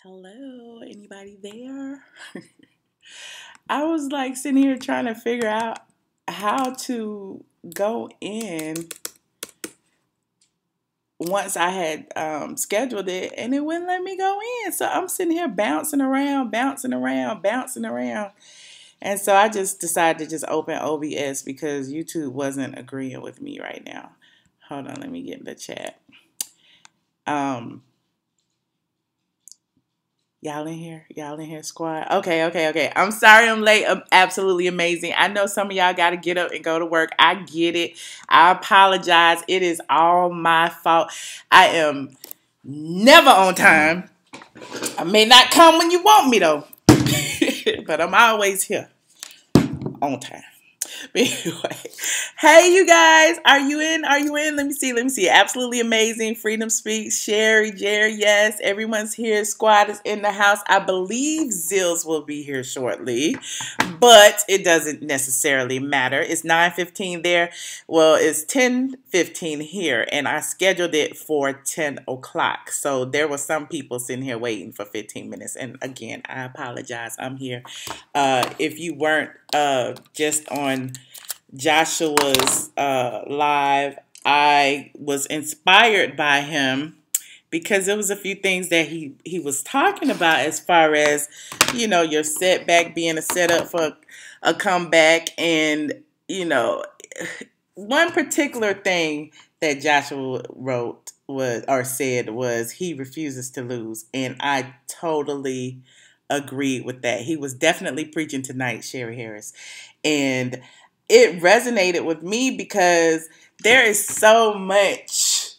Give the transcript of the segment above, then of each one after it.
Hello, anybody there? I was like sitting here trying to figure out how to go in once I had scheduled it and it wouldn't let me go in. So I'm sitting here bouncing around, bouncing around, bouncing around. And so I just decided to just open OBS because YouTube wasn't agreeing with me right now. Hold on, let me get in the chat. Um, Y'all in here? Y'all in here, squad? Okay. I'm sorry I'm late. I'm absolutely amazing. I know some of y'all got to get up and go to work. I get it. I apologize. It is all my fault. I am never on time. I may not come when you want me, though. But I'm always here on time. But anyway, hey you guys, are you in? Are you in? Let me see. Absolutely amazing. Freedom Speaks, Sherry, Jerry, yes, everyone's here. Squad is in the house. I believe Zills will be here shortly, but it doesn't necessarily matter. It's 9:15 there. Well, it's 10:15 here, and I scheduled it for 10 o'clock. So there were some people sitting here waiting for 15 minutes. And again, I apologize. I'm here. If you weren't just on Joshua's live, I was inspired by him because there was a few things that he was talking about as far as, you know, your setback being a setup for a comeback. And, you know, one particular thing that Joshua wrote was, or said, was he refuses to lose. And I totally agreed with that. He was definitely preaching tonight, Sherry Harris. And it resonated with me because there is so much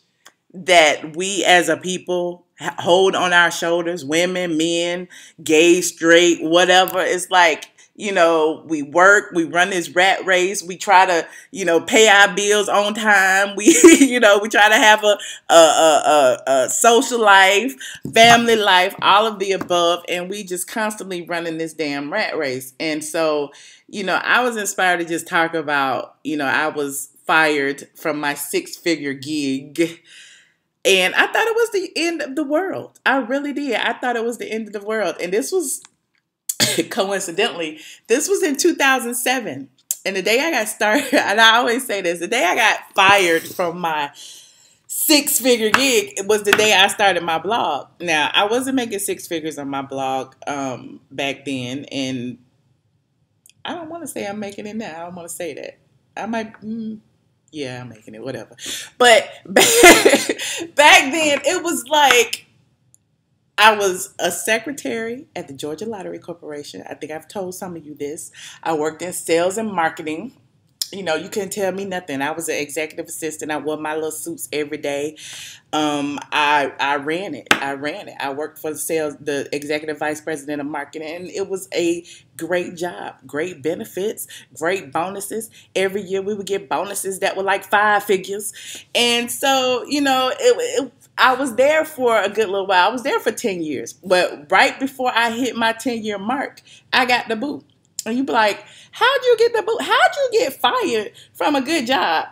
that we as a people hold on our shoulders, women, men, gay, straight, whatever. It's like, you know, we work, we run this rat race, we try to, you know, pay our bills on time. We, you know, we try to have a social life, family life, all of the above, and we just constantly running this damn rat race. And so, you know, I was inspired to just talk about, you know, I was fired from my 6-figure gig. And I thought it was the end of the world. I really did. I thought it was the end of the world. And this was, coincidentally, this was in 2007. And the day I got started, and I always say this, the day I got fired from my 6-figure gig, it was the day I started my blog. Now, I wasn't making 6 figures on my blog back then. And I don't want to say I'm making it now. I don't want to say that. I might... yeah, I'm making it, whatever. But back then, it was like I was a secretary at the Georgia Lottery Corporation. I think I've told some of you this. I worked in sales and marketing. You know, you couldn't tell me nothing. I was an executive assistant. I wore my little suits every day. I ran it. I worked for the executive vice president of marketing, and it was a great job, great benefits, great bonuses. Every year we would get bonuses that were like 5 figures. And so, you know, I was there for a good little while. I was there for 10 years. But right before I hit my 10-year mark, I got the boot. And you be like, how'd you get the boot? How'd you get fired from a good job?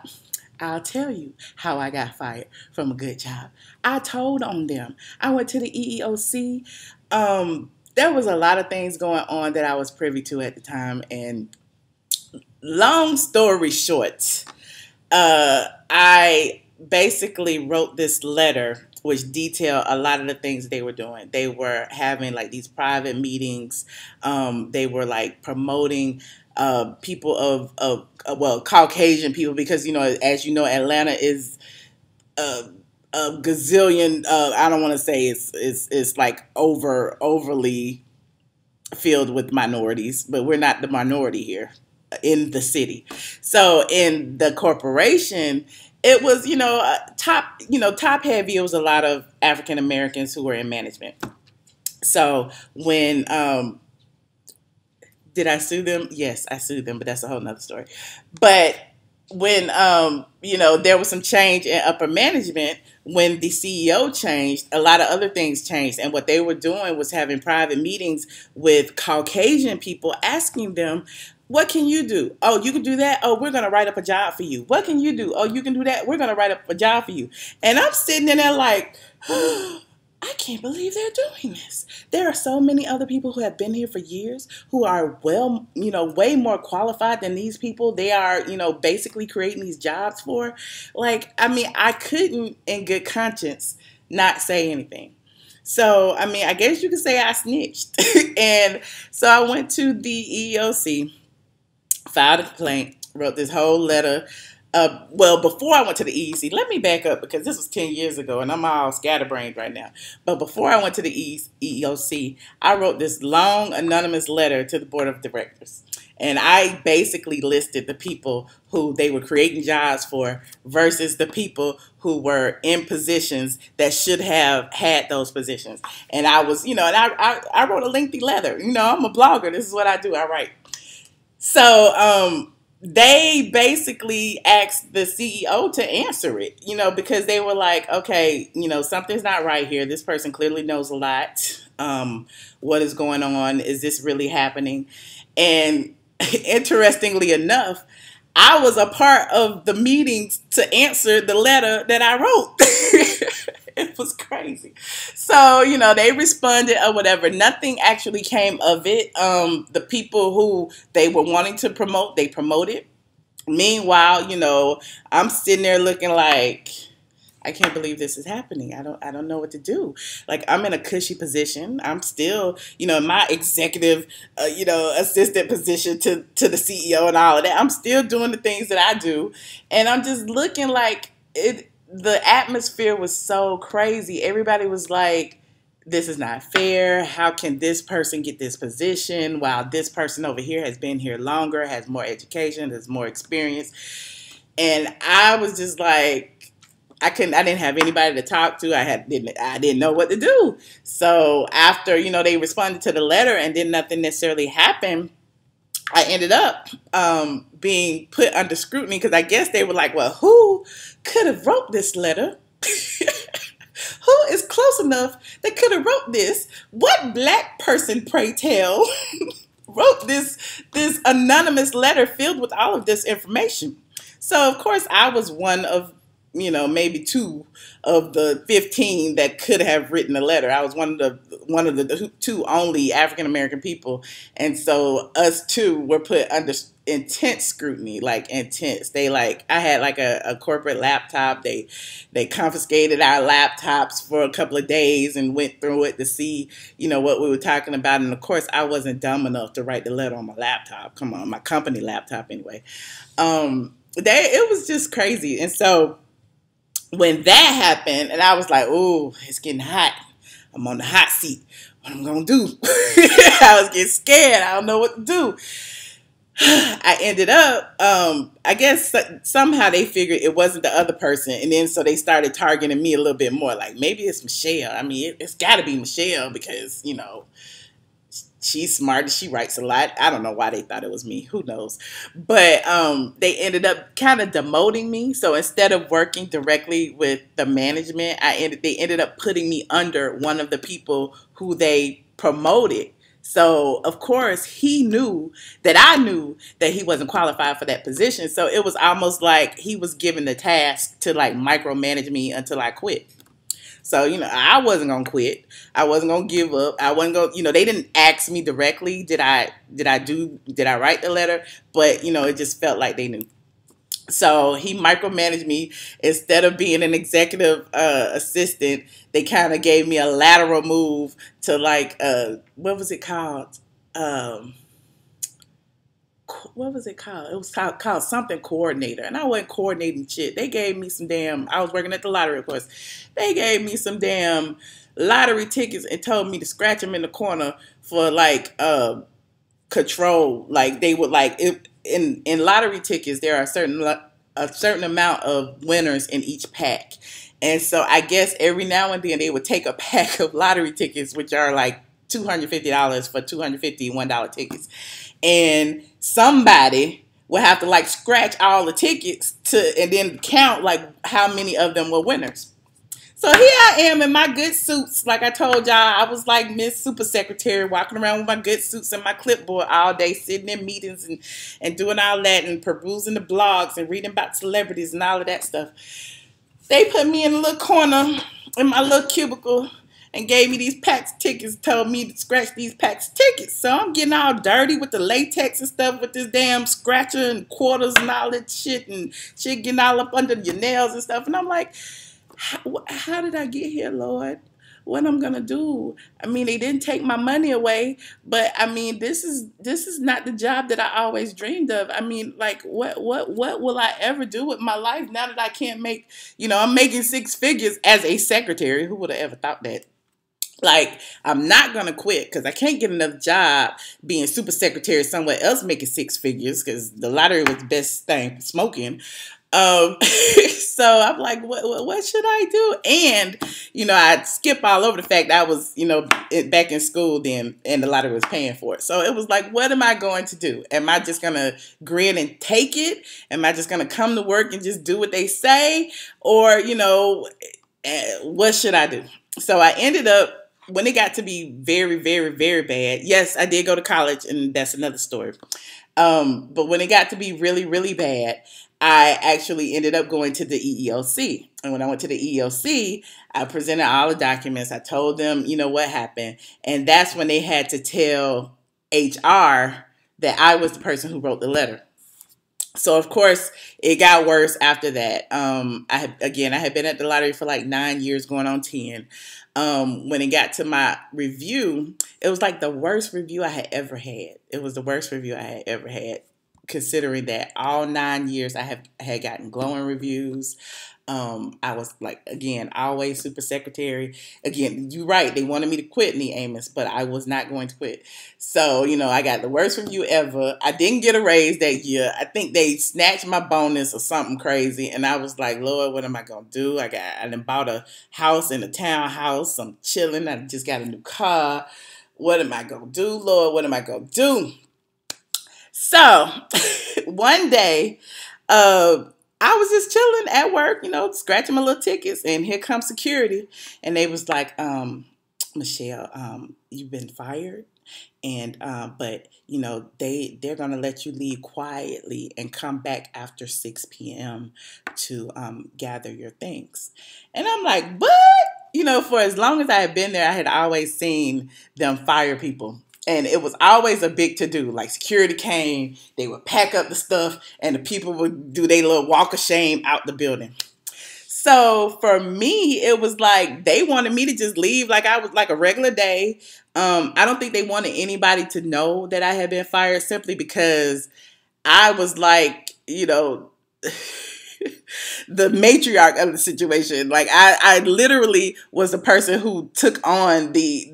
I'll tell you how I got fired from a good job. I told on them. I went to the EEOC. There was a lot of things going on that I was privy to at the time. And long story short, I basically wrote this letter which detailed a lot of the things they were doing. They were having like these private meetings. They were like promoting people of well, Caucasian people, because, you know, as you know, Atlanta is a gazillion. I don't want to say it's like overly filled with minorities, but we're not the minority here in the city. So in the corporation, it was, top heavy. It was a lot of African Americans who were in management. So when, did I sue them? Yes, I sued them, but that's a whole nother story. But when, there was some change in upper management, when the CEO changed, a lot of other things changed. And what they were doing was having private meetings with Caucasian people, asking them, what can you do? Oh, you can do that? Oh, we're going to write up a job for you. What can you do? Oh, you can do that? We're going to write up a job for you. And I'm sitting in there like, I can't believe they're doing this. There are so many other people who have been here for years who are well, way more qualified than these people. They are, basically creating these jobs for. Like, I mean, I couldn't in good conscience not say anything. So, I mean, I guess you could say I snitched. And so I went to the EEOC, filed a complaint, wrote this whole letter. Well, before I went to the EEC, let me back up because this was 10 years ago and I'm all scatterbrained right now. But before I went to the EEOC, I wrote this long anonymous letter to the board of directors. And I basically listed the people who they were creating jobs for versus the people who were in positions that should have had those positions. And I was, and I wrote a lengthy letter. I'm a blogger. This is what I do. I write. So, they basically asked the CEO to answer it, because they were like, okay, something's not right here. This person clearly knows a lot. What is going on? Is this really happening? And interestingly enough, I was a part of the meetings to answer the letter that I wrote. It was crazy. So, they responded or whatever. Nothing actually came of it. The people who they were wanting to promote, they promoted. Meanwhile, I'm sitting there looking like, I can't believe this is happening. I don't know what to do. Like, I'm in a cushy position. I'm still, in my executive, assistant position to the CEO and all of that. I'm still doing the things that I do. And I'm just looking like the atmosphere was so crazy. Everybody was like, this is not fair. How can this person get this position while this person over here has been here longer, has more education, has more experience? And I was just like, I didn't have anybody to talk to. I didn't know what to do. So after, they responded to the letter and then nothing necessarily happened, I ended up being put under scrutiny because I guess they were like, well, who could have wrote this letter? Who is close enough that could have wrote this? What black person, pray tell, wrote this anonymous letter filled with all of this information? So, of course, I was one of, maybe two of the 15 that could have written a letter. I was one of the two only African American people, and so us two were put under intense scrutiny, like intense. I had like a corporate laptop. They confiscated our laptops for a couple of days and went through it to see, what we were talking about. And of course, I wasn't dumb enough to write the letter on my laptop. Come on, my company laptop anyway. It was just crazy, and so when that happened, and I was like, "Oh, it's getting hot. I'm on the hot seat. What am I gonna do?" I was getting scared. I don't know what to do. I ended up, I guess somehow they figured it wasn't the other person, and then so they started targeting me a little bit more. Like, maybe it's Michelle. I mean, it's got to be Michelle because she's smart. She writes a lot. I don't know why they thought it was me. Who knows? But they ended up kind of demoting me. So instead of working directly with the management, they ended up putting me under one of the people who they promoted. So, of course, he knew that I knew that he wasn't qualified for that position. So it was almost like he was given the task to like micromanage me until I quit. So, I wasn't going to quit. I wasn't going to give up. I wasn't going to, they didn't ask me directly, did I write the letter? But, it just felt like they knew. So he micromanaged me. Instead of being an executive assistant, they kind of gave me a lateral move to like, what was it called? What was it called? It was called something coordinator. And I wasn't coordinating shit. They gave me some I was working at the lottery, of course. They gave me some damn lottery tickets and told me to scratch them in the corner for like control. Like they would like, in lottery tickets, there are a certain amount of winners in each pack. And so I guess every now and then they would take a pack of lottery tickets, which are like $250 for $250 $1 tickets. And somebody would have to like scratch all the tickets and then count like how many of them were winners. So here I am in my good suits. Like I told y'all, I was like Miss Super Secretary walking around with my good suits and my clipboard all day, sitting in meetings and doing all that and perusing the blogs and reading about celebrities and all of that stuff. They put me in a little corner in my little cubicle and gave me these packs of tickets, told me to scratch these packs of tickets. So I'm getting all dirty with the latex and stuff with this damn scratcher and quarters and all that shit, and shit getting all up under your nails and stuff. And I'm like, how did I get here, Lord? What I'm gonna do? I mean, they didn't take my money away, but I mean, this is not the job that I always dreamed of. I mean, like, what will I ever do with my life now that I can't make, I'm making six figures as a secretary. Who would have ever thought that? Like, I'm not going to quit because I can't get another job being super secretary somewhere else making six figures because the lottery was the best thing for smoking. So I'm like, what should I do? And, I'd skip all over the fact that I was, back in school then and the lottery was paying for it. So it was like, what am I going to do? Am I just going to grin and take it? Am I just going to come to work and just do what they say? Or, what should I do? So I ended up, when it got to be very, very, very bad, yes, I did go to college, and that's another story. But when it got to be really, really bad, I actually ended up going to the EEOC. And when I went to the EEOC, I presented all the documents. I told them, what happened. And that's when they had to tell HR that I was the person who wrote the letter. So, of course, it got worse after that. I had been at the lottery for like 9 years, going on 10. When it got to my review, it was like the worst review I had ever had. It was the worst review I had ever had, considering that all 9 years I had gotten glowing reviews. I was like, again, always super secretary. Again, you're right. They wanted me to quit, Nee Amos, but I was not going to quit. So, I got the worst review ever. I didn't get a raise that year. I think they snatched my bonus or something crazy. And I was like, Lord, what am I going to do? I done bought a house in a townhouse. I'm chilling. I just got a new car. What am I going to do, Lord? What am I going to do? So one day, I was just chilling at work, scratching my little tickets, and here comes security. And they was like, Michelle, you've been fired. And, but, they're going to let you leave quietly and come back after 6 p.m. to gather your things. And I'm like, what? For as long as I had been there, I had always seen them fire people. And it was always a big to-do. Like, security came, they would pack up the stuff, and the people would do their little walk of shame out the building. So for me, it was like they wanted me to just leave like I was like a regular day. I don't think they wanted anybody to know that I had been fired, simply because I was like, the matriarch of the situation. Like, I literally was the person who took on the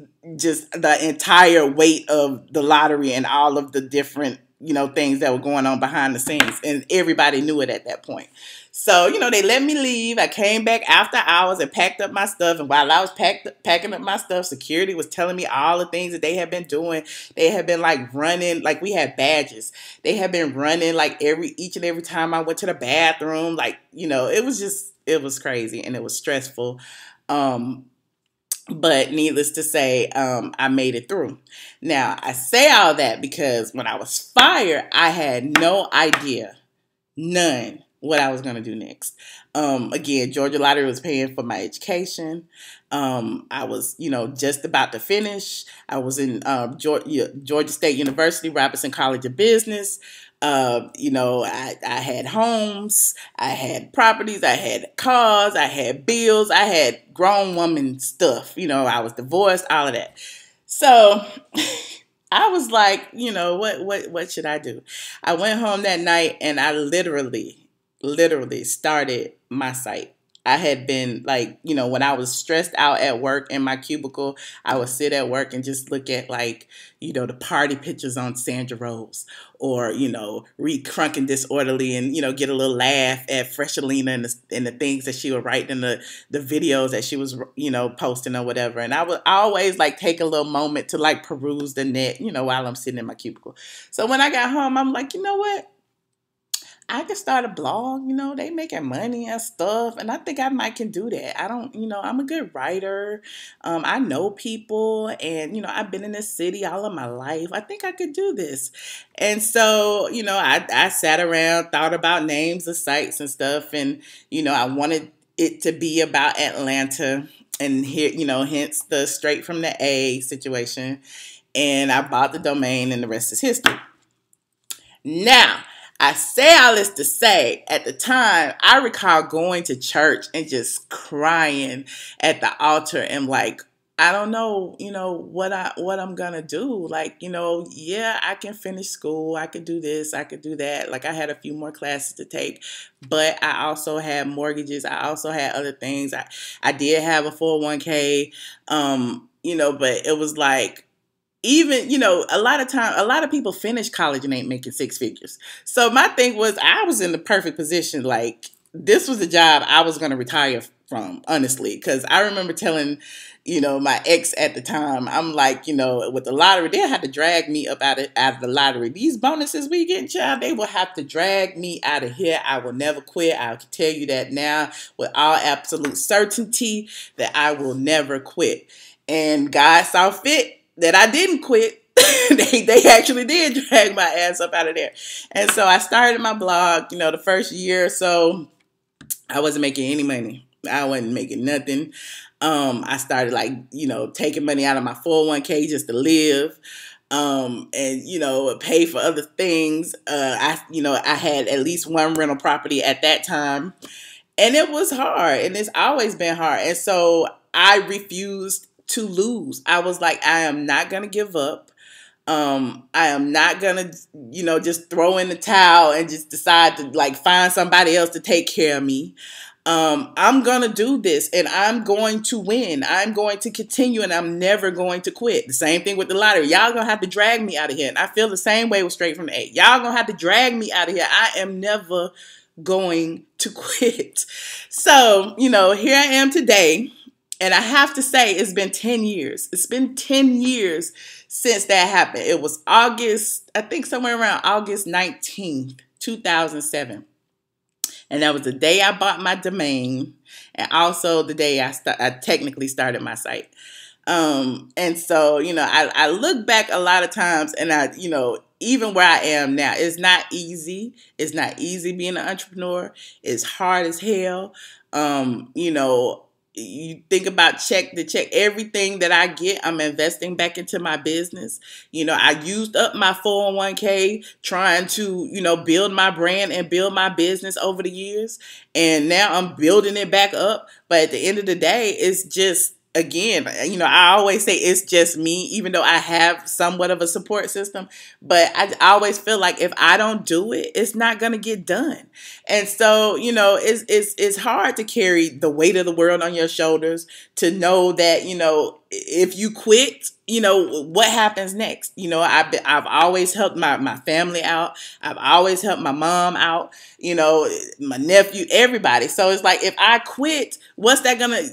entire weight of the lottery and all of the different, things that were going on behind the scenes. And everybody knew it at that point. So, they let me leave. I came back after hours and packed up my stuff. And while I was packing up my stuff, security was telling me all the things that they had been doing. They had been like running, like we had badges. They had been running like each and every time I went to the bathroom. Like, it was crazy and it was stressful. But needless to say, I made it through. Now, I say all that because when I was fired, I had no idea, none, what I was going to do next. Again, Georgia Lottery was paying for my education. I was, just about to finish. I was in Georgia State University, Robinson College of Business. I had homes, I had properties, I had cars, I had bills, I had grown woman stuff. I was divorced, all of that. So I was like, what should I do? I went home that night and I literally started my site. I had been like, when I was stressed out at work in my cubicle, I would sit at work and just look at like, the party pictures on Sandra Rose, or, read Crunk and Disorderly and, get a little laugh at Freshalina and the things that she would write in the videos that she was, posting or whatever. And I would always like take a little moment to like peruse the net, while I'm sitting in my cubicle. So when I got home, I'm like, you know what? I can start a blog, they making money and stuff. And I think I might can do that. I don't, I'm a good writer. I know people and, I've been in this city all of my life. I think I could do this. And so, I sat around, thought about names of sites and stuff. And, I wanted it to be about Atlanta. And here, hence the straight from the A situation. And I bought the domain, and the rest is history. Now, I say all this to say, at the time, I recall going to church and just crying at the altar and like, I don't know, what I'm gonna do. Like, yeah, I can finish school. I could do this. I could do that. Like, I had a few more classes to take, but I also had mortgages. I also had other things. I did have a 401k, but it was like, even, a lot of people finish college and ain't making six figures. So my thing was, I was in the perfect position. Like, this was a job I was going to retire from, honestly, because I remember telling, my ex at the time, I'm like, with the lottery, they'll have to drag me up out of the lottery. These bonuses we get, child, they will have to drag me out of here. I will never quit. I can tell you that now with all absolute certainty that I will never quit. And God saw fit that I didn't quit. They actually did drag my ass up out of there. And so I started my blog, the first year or so, I wasn't making any money. I wasn't making nothing. I started taking money out of my 401k just to live. And, pay for other things. I had at least one rental property at that time. And it was hard, and it's always been hard. And so I refused to lose. I was like, I am not going to give up. I am not going to, just throw in the towel and just decide to find somebody else to take care of me. I'm going to do this, and I'm going to win. I'm going to continue, and I'm never going to quit. The same thing with the lottery. Y'all going to have to drag me out of here. And I feel the same way with Straight from the A. Y'all going to have to drag me out of here. I am never going to quit. So, here I am today. And I have to say, it's been 10 years. It's been 10 years since that happened. It was August, I think somewhere around August 19th, 2007. And that was the day I bought my domain, and also the day I technically started my site. And so, I look back a lot of times, and even where I am now, it's not easy. It's not easy being an entrepreneur. It's hard as hell. You think about check to check, everything that I get, I'm investing back into my business. I used up my 401k trying to, build my brand and build my business over the years. And now I'm building it back up. But at the end of the day, it's just, again, I always say it's just me, even though I have somewhat of a support system. But I always feel like if I don't do it, it's not going to get done. And so, it's hard to carry the weight of the world on your shoulders, to know that, if you quit, what happens next? I've always helped my family out. I've always helped my mom out, my nephew, everybody. So it's like, if I quit, what's that gonna,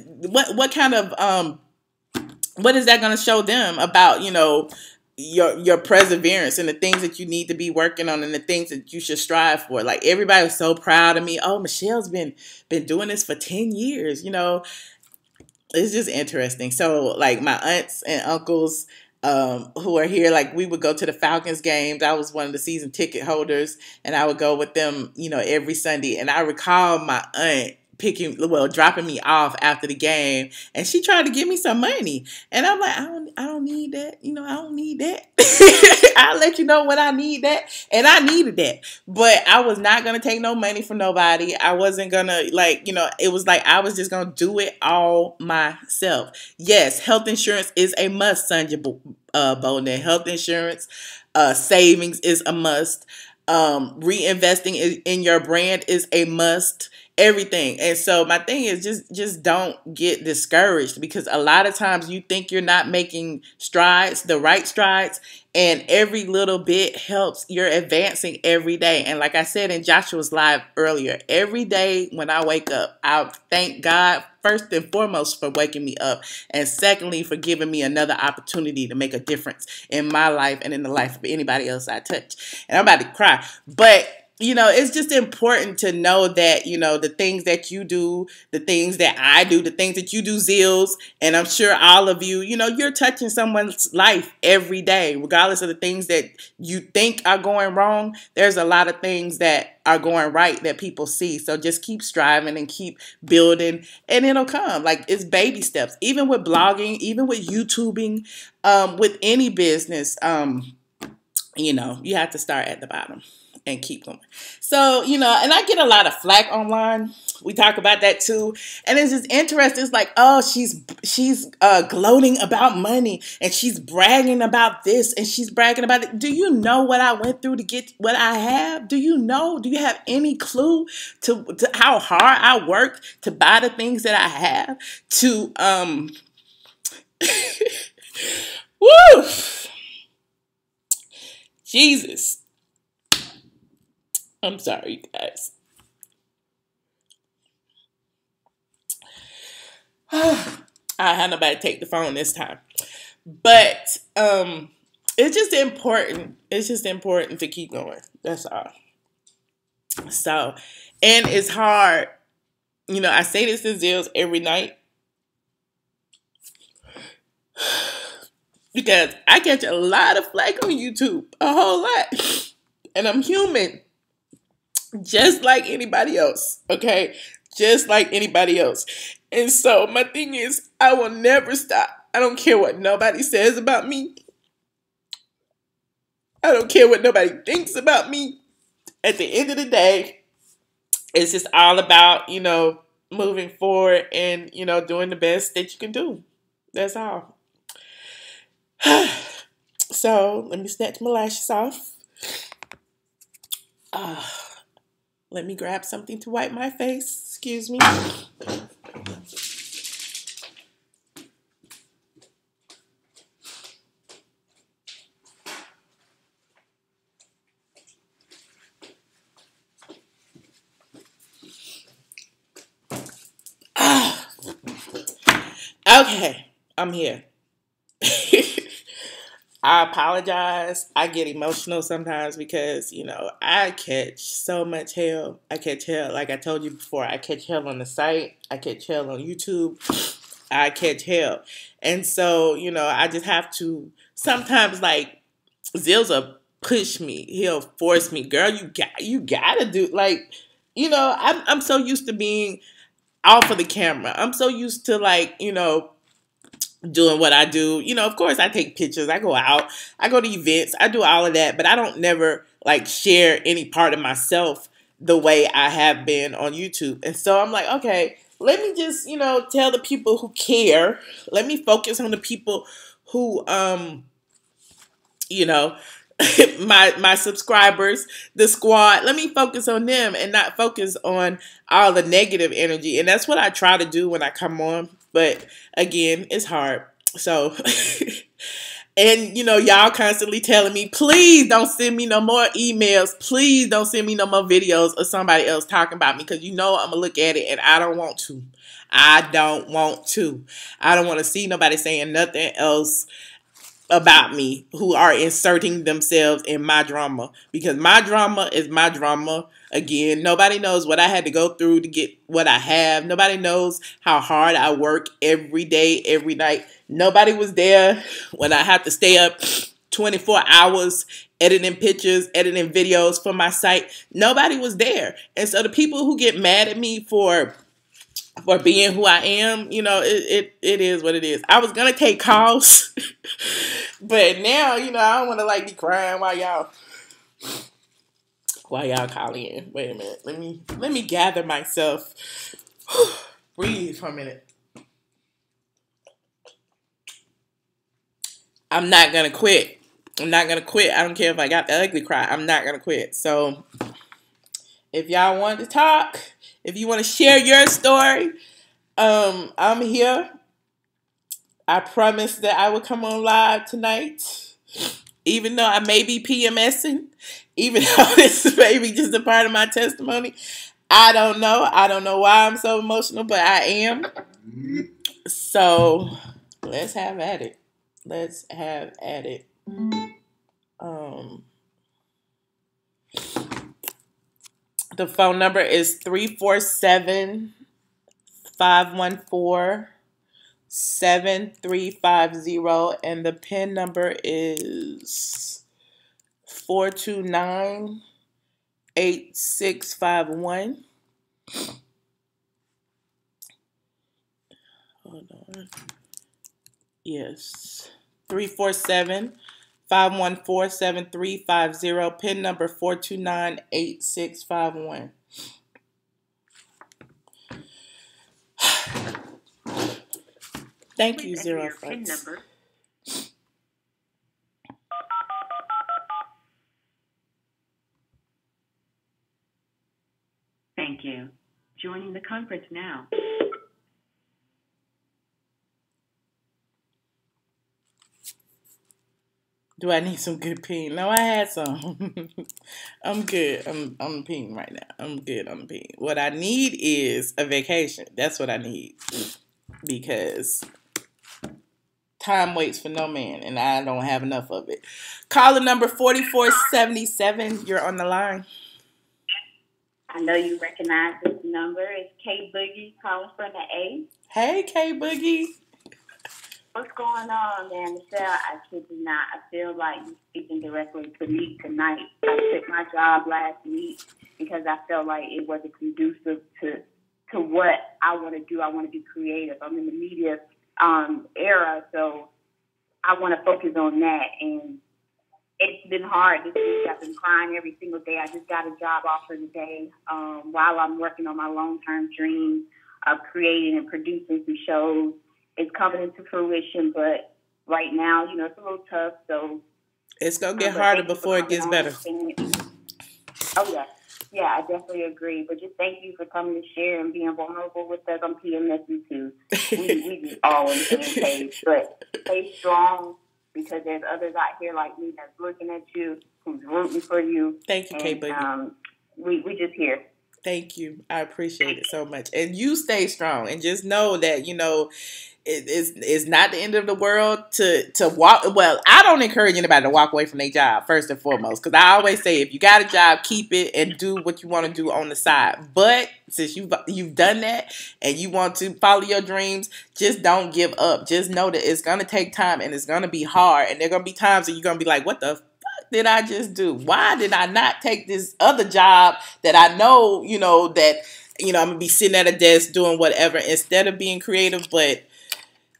what kind of, what is that gonna show them about, your perseverance and the things that you need to be working on and the things that you should strive for? Like, everybody was so proud of me. Oh, Michelle's been doing this for 10 years, It's just interesting. So, like, my aunts and uncles who are here, like, we would go to the Falcons games. I was one of the season ticket holders, and I would go with them, every Sunday. And I recall my aunt dropping me off after the game, and she tried to give me some money, and I'm like, I don't need that, I don't need that. I'll let you know when I need that, and I needed that, but I was not gonna take no money from nobody. I wasn't gonna, it was like I was just gonna do it all myself. Yes, health insurance is a must, Sonja Bowden. Health insurance, savings is a must. Reinvesting in your brand is a must. Everything. And so my thing is, just don't get discouraged, because a lot of times you think you're not making strides, the right strides, and every little bit helps. You're advancing every day. And like I said in Joshua's live earlier, every day when I wake up, I thank God first and foremost for waking me up, and secondly for giving me another opportunity to make a difference in my life and in the life of anybody else I touch. And I'm about to cry, but it's just important to know that, the things that you do, the things that I do, the things that you do, Zills, and I'm sure all of you, you're touching someone's life every day, regardless of the things that you think are going wrong. There's a lot of things that are going right that people see. So just keep striving and keep building, and it'll come. Like, it's baby steps, even with blogging, even with YouTubing, with any business. You have to start at the bottom and keep going. So, and I get a lot of flack online. We talk about that too. And it's just interesting. It's like, oh, she's gloating about money, and she's bragging about this, and she's bragging about it. Do you know what I went through to get what I have? Do you know? Do you have any clue to how hard I worked to buy the things that I have? Woo! Jesus. I'm sorry, you guys. I had nobody take the phone this time. But it's just important. It's just important to keep going. That's all. So, and it's hard. I say this to Zills every night, because I catch a lot of flack on YouTube, a whole lot. And I'm human, just like anybody else, okay? Just like anybody else. And so my thing is, I will never stop. I don't care what nobody says about me. I don't care what nobody thinks about me. At the end of the day, it's just all about, moving forward and, doing the best that you can do. That's all. So let me snatch my lashes off. Let me grab something to wipe my face. Excuse me. Okay, I'm here. I apologize. I get emotional sometimes because, I catch so much hell. I catch hell. Like I told you before, I catch hell on the site. I catch hell on YouTube. I catch hell. And so, I just have to sometimes, like, Zills will push me. He'll force me. Girl, you gotta do, like, I'm so used to being off of the camera. I'm so used to, like, doing what I do. Of course I take pictures, I go out, I go to events, I do all of that, but I don't never like share any part of myself the way I have been on YouTube. And so I'm like, okay, let me just, tell the people who care. Let me focus on the people who, my subscribers, the squad. Let me focus on them and not focus on all the negative energy. And that's what I try to do when I come on. But again, it's hard. So, and y'all constantly telling me, please don't send me no more emails. Please don't send me no more videos of somebody else talking about me, because I'm going to look at it and I don't want to. I don't want to. I don't want to see nobody saying nothing else about me who are inserting themselves in my drama, because my drama is my drama. Again, nobody knows what I had to go through to get what I have. Nobody knows how hard I work every day, every night. Nobody was there when I have to stay up 24 hours editing pictures, editing videos for my site. Nobody was there. And so the people who get mad at me for being who I am, it is what it is. I was going to take calls, but now, I don't want to like be crying while y'all calling in. Wait a minute. Let me gather myself. Breathe for a minute. I'm not going to quit. I'm not going to quit. I don't care if I got the ugly cry. I'm not going to quit. So if y'all want to talk, if you want to share your story, I'm here. I promised that I would come on live tonight, even though I may be PMSing, even though this may be just a part of my testimony. I don't know. I don't know why I'm so emotional, but I am. So let's have at it. Let's have at it. The phone number is 347-514-7350, and the PIN number is 429-8651. Hold on. Yes. 347-514-7350. PIN number 429-8651. Thank you, Zero Flex. Thank you. Joining the conference now. Do I need some good ping? No, I had some. I'm good. I'm ping right now. I'm good on the ping. What I need is a vacation. That's what I need. Because time waits for no man, and I don't have enough of it. Caller number 4477. You're on the line. I know you recognize this number. It's K Boogie calling from the A. Hey, K Boogie. What's going on, man? Michelle, I kid you not. I feel like you're speaking directly to me tonight. I quit my job last week because I felt like it wasn't conducive to what I want to do. I want to be creative. I'm in the media era, so I want to focus on that. And it's been hard this week. I've been crying every single day. I just got a job offer today while I'm working on my long-term dream of creating and producing some shows. It's coming into fruition, but right now, it's a little tough. So it's going to get harder before it gets better. Oh, yeah. Yeah, I definitely agree. But just thank you for coming to share and being vulnerable with us on PMSU too. We just all on the same page. But stay strong, because there's others out here like me that's looking at you, who's rooting for you. Thank you, K Boogie. We just here. Thank you. I appreciate it so much. And you stay strong, and just know that, it's not the end of the world to walk. Well, I don't encourage anybody to walk away from their job, first and foremost, because I always say, if you got a job, keep it and do what you want to do on the side. But since you've done that and you want to follow your dreams, just don't give up. Just know that it's going to take time, and it's going to be hard, and there are going to be times that you're going to be like, what the did I just do? Why did I not take this other job that I know, that, I'm going to be sitting at a desk doing whatever instead of being creative? But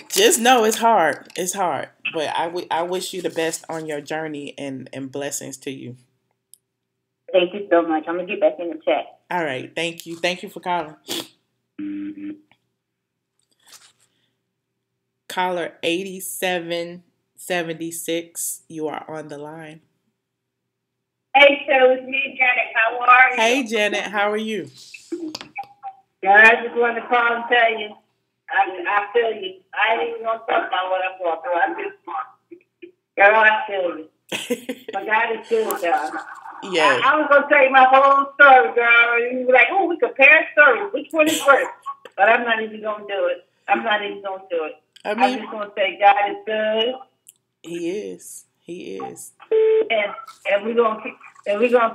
just know it's hard. It's hard. But I wish you the best on your journey, and blessings to you. Thank you so much. I'm going to get back in the chat. All right. Thank you. Thank you for calling. Caller 8776. You are on the line. Hey, so it's me, Janet. How are you? Hey, Janet. How are you? Girl, I just wanted to call and tell you, I feel you. I ain't even going to talk about what I'm going through. I'm just, girl, I feel you. My God is good, girl. Yeah. I was going to tell you my whole story, girl. And you were like, oh, we compare stories. Which one is worse? But I'm not even going to do it. I'm just going to say God is good. He is. He is. And we're gonna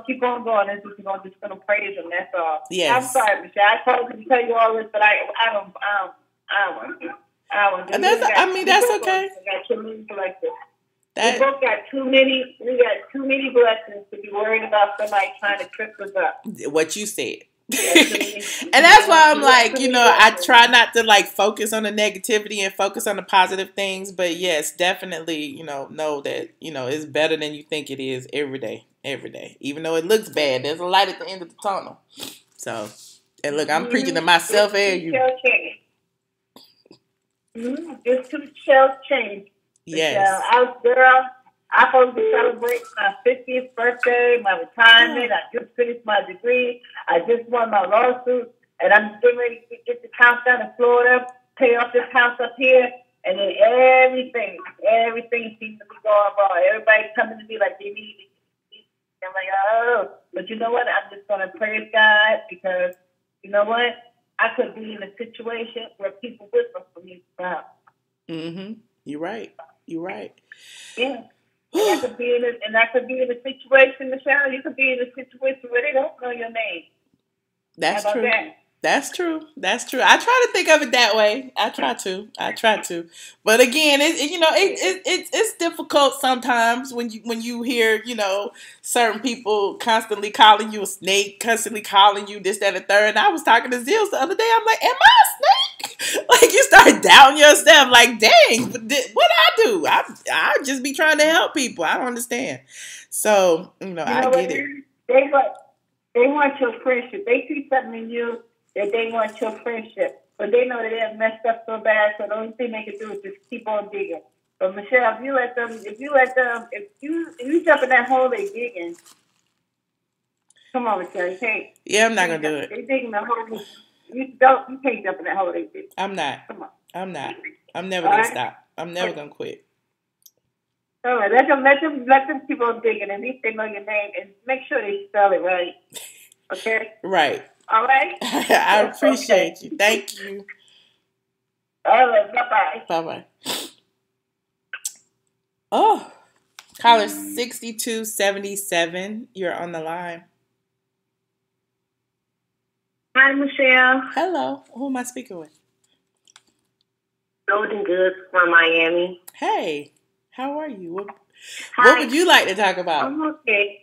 keep on going. And we're just gonna praise Him. That's all. Yes. I'm sorry, Michelle. I told you to tell you all this, but I don't want to. That's okay. We got too many blessings. We both got too many. We got too many blessings to be worried about somebody trying to trip us up. What you said. And that's why I'm like, I try not to focus on the negativity and focus on the positive things. But yes, definitely, know that, it's better than you think it is every day. Even though it looks bad, there's a light at the end of the tunnel. So, and look, I'm preaching to myself and you. Just two shells change. Yes. I'm supposed to celebrate my 50th birthday, my retirement. I just finished my degree. I just won my lawsuit, and I'm getting ready to get this house down in Florida, pay off this house up here, and then everything seems to be going wrong. Everybody's coming to me like they need me. I'm like, oh. But you know what? I'm just going to praise God, because you know what? I could be in a situation where people would look for me to help. Mm-hmm. You're right. Yeah. And I could be in a situation, Michelle. You could be in a situation where they don't know your name. That's How about true. that? That's true. That's true. I try to think of it that way. I try to. But again, it's difficult sometimes when you hear, certain people constantly calling you a snake, constantly calling you this, that, and the third. And I was talking to Zills the other day. I'm like, am I a snake? Like, you start doubting yourself. Like, dang, what I do? I just be trying to help people. I don't understand. So, I what? get it. They want your friendship. They see something in you that they want your friendship, but they know that they have messed up so bad. So the only thing they can do is just keep on digging. But Michelle, if you jump in that hole they digging, come on, Michelle, you can't. Yeah, I'm not gonna do it. They digging the hole. You can't jump in that hole they dig. I'm not. Come on. I'm not. I'm never gonna stop. I'm never gonna quit. All right, let them keep on digging. At least they know your name, and make sure they spell it right. Okay. Right. All right. I appreciate you. Thank you. All right. Bye bye. Bye bye. Oh, caller 6277. You're on the line. Hi, Michelle. Hello. Who am I speaking with? Golden Goods from Miami. Hey, how are you? What Hi. would you like to talk about? I'm okay.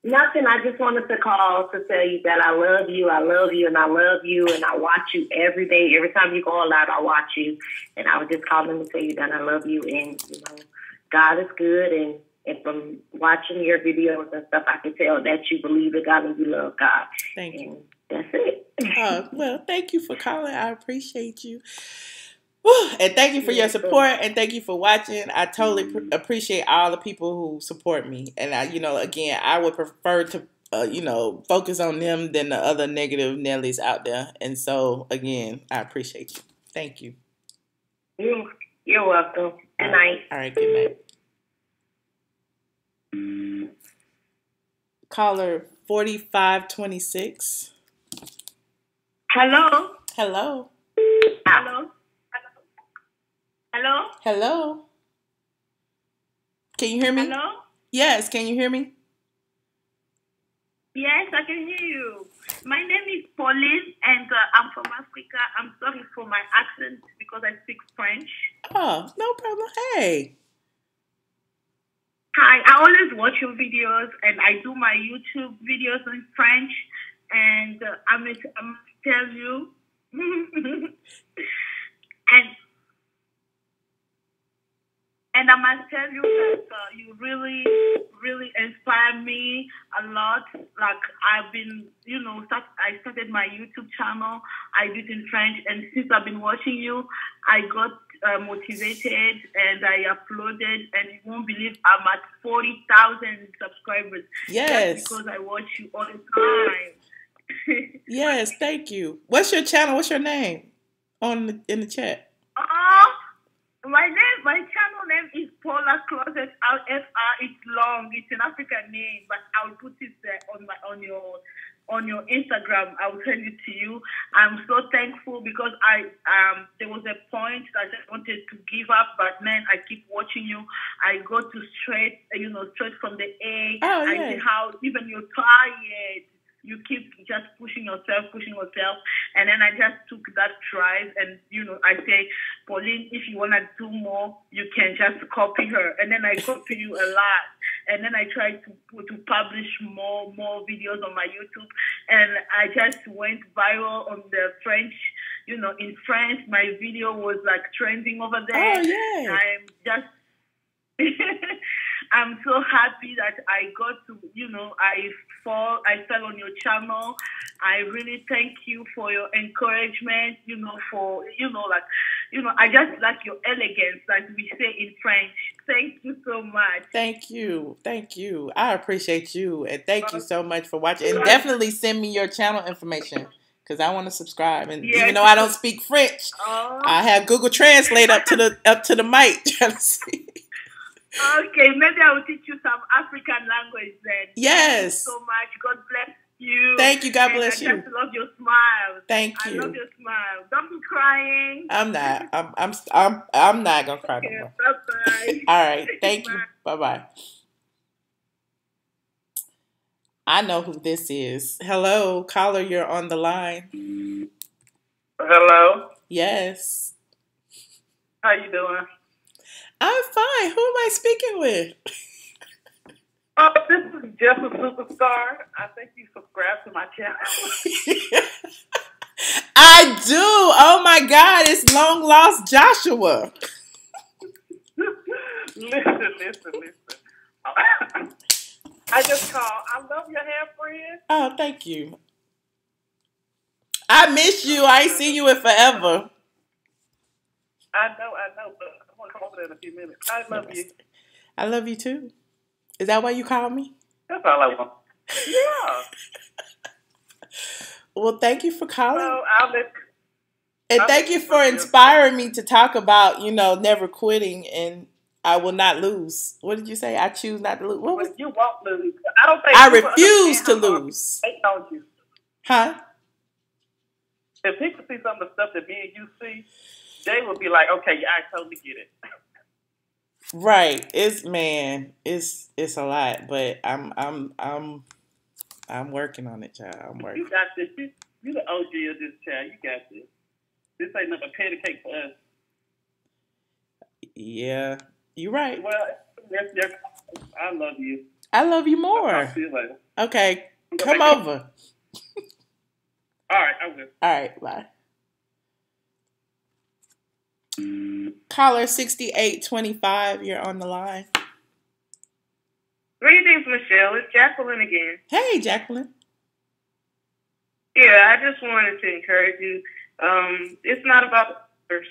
Nothing. I just wanted to call to tell you that I love you, and I love you, and I watch you every day. Every time you go live, I watch you. And I was just calling to tell you that I love you, and, God is good. And from watching your videos and stuff, I can tell that you believe in God and you love God. Thank you. And that's it. Well, thank you for calling. I appreciate you. And thank you for your support, and thank you for watching. I totally appreciate all the people who support me. And again, I would prefer to, focus on them than the other negative Nellies out there. And so, again, I appreciate you. Thank you. You're welcome. Good night. All right, good night. Caller 4526. Hello. Hello. Hello. Hello? Hello? Can you hear me? Hello? Yes, can you hear me? Yes, I can hear you. My name is Pauline, and I'm from Africa. I'm sorry for my accent because I speak French. Oh, no problem. Hey. Hi, I always watch your videos, and I do my YouTube videos in French, and I'm tell you, and I must tell you that you really, really inspire me a lot. Like, I've been, I started my YouTube channel. I did in French. And since I've been watching you, I got motivated and I uploaded. And you won't believe I'm at 40,000 subscribers. Yes. Just because I watch you all the time. Yes, thank you. What's your channel? What's your name in the chat? My channel name is Paula Closet FR. It's long. It's an African name, but I'll put it on your Instagram. I'll send it to you. I'm so thankful because there was a point that I wanted to give up, but man, I keep watching you. I go to straight from the A. Oh, yeah. I see how even you're tired. You keep just pushing yourself, and then I just took that drive, and I say, Pauline, if you wanna do more, you can just copy her, and then I copy you a lot, and then I try to publish more videos on my YouTube, and I just went viral on the French. In France, my video was like trending over there. Oh yeah. I'm so happy that I got to, I fell on your channel. I really thank you for your encouragement, I just like your elegance, like we say in French. Thank you so much. Thank you. I appreciate you, and thank you so much for watching. And definitely send me your channel information, because I want to subscribe. And even though I don't speak French, I have Google Translate up to the mic trying to see. Okay, maybe I will teach you some African language then. Yes. Thank you so much. God bless you. Thank you. God bless you. I just love your smile. Thank you. I love your smile. Don't be crying. I'm not. I'm not gonna cry no more. Bye-bye. All right. Thank you. Bye-bye. I know who this is. Hello, caller, you're on the line. Hello. Yes. How you doing? I'm fine. Who am I speaking with? This is Jeff a Superstar. I think you subscribe to my channel. I do. Oh my God, it's long lost Joshua. Listen. I just called. I love your hair, friend. Oh, thank you. I miss you. I ain't seen you in forever. I know, but I'm going to come over there in a few minutes. I love you. I love you too. Is that why you called me? That's all I want. Yeah. Well, thank you for calling. So and thank you for inspiring me to talk about, never quitting and I will not lose. What did you say? I choose not to lose. What was? You won't lose. I don't think I refuse to lose. Don't you? Huh? If people see some of the stuff that me and you see, they will be like, "Okay, yeah, I totally get it." Right. It's a lot, but I'm working on it, child. I'm working. You got this. You the OG of this, child. You got this. This ain't nothing but patty cake for us. Yeah, you're right. Well, I love you. I love you more. I'll talk to you later. Okay, come over. All right, I will. All right, bye. Caller 6825, you're on the line. Greetings, Michelle. It's Jacqueline again. Hey, Jacqueline. Yeah, I just wanted to encourage you. It's not about numbers.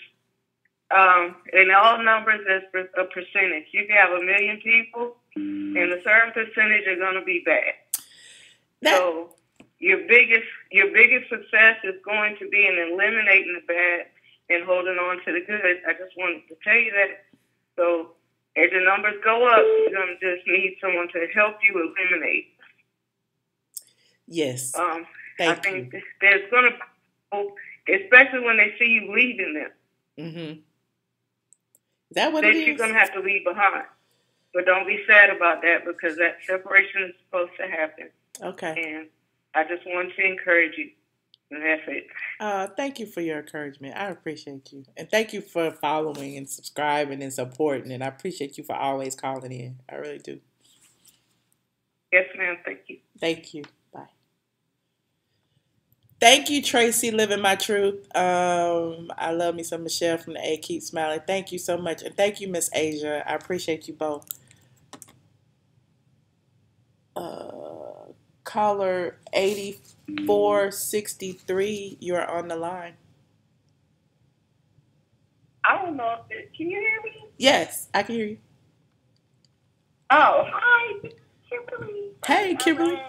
And all numbers is a percentage. You can have 1 million people, and a certain percentage are going to be bad. So your biggest success is going to be in eliminating the bad and holding on to the good. I just wanted to tell you that. So as the numbers go up, you're going to just need someone to help you eliminate. Yes. I think there's going to, especially when they see you leaving them. Mm-hmm. Is that what it is? You're going to have to leave behind. But don't be sad about that because that separation is supposed to happen. Okay. And I just wanted to encourage you. And that's it. Thank you for your encouragement. I appreciate you. And thank you for following and subscribing and supporting. And I appreciate you for always calling in. I really do. Yes, ma'am. Thank you. Thank you. Bye. Thank you, Tracy, Living My Truth. I love me some Michelle from the A. Keep Smiling. Thank you so much. And thank you, Miss Asia. I appreciate you both. Caller 8463, you're on the line. I don't know if can you hear me? Yes, I can hear you. Oh, hi, Kimberly. Hey, Kimberly.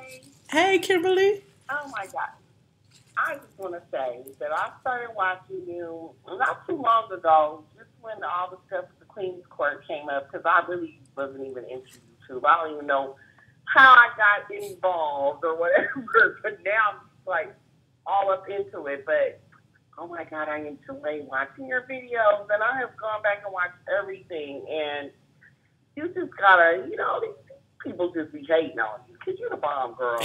Hey, Kimberly. Oh, my God. I just want to say that I started watching you not too long ago, just when all the stuff with the Queen's Court came up, because I really wasn't even into YouTube. I don't even know how I got involved or whatever, but now I'm just like all up into it. But oh my God, I enjoy watching your videos, and I have gone back and watched everything. And you just gotta, these people just be hating on you because you're the bomb, girl.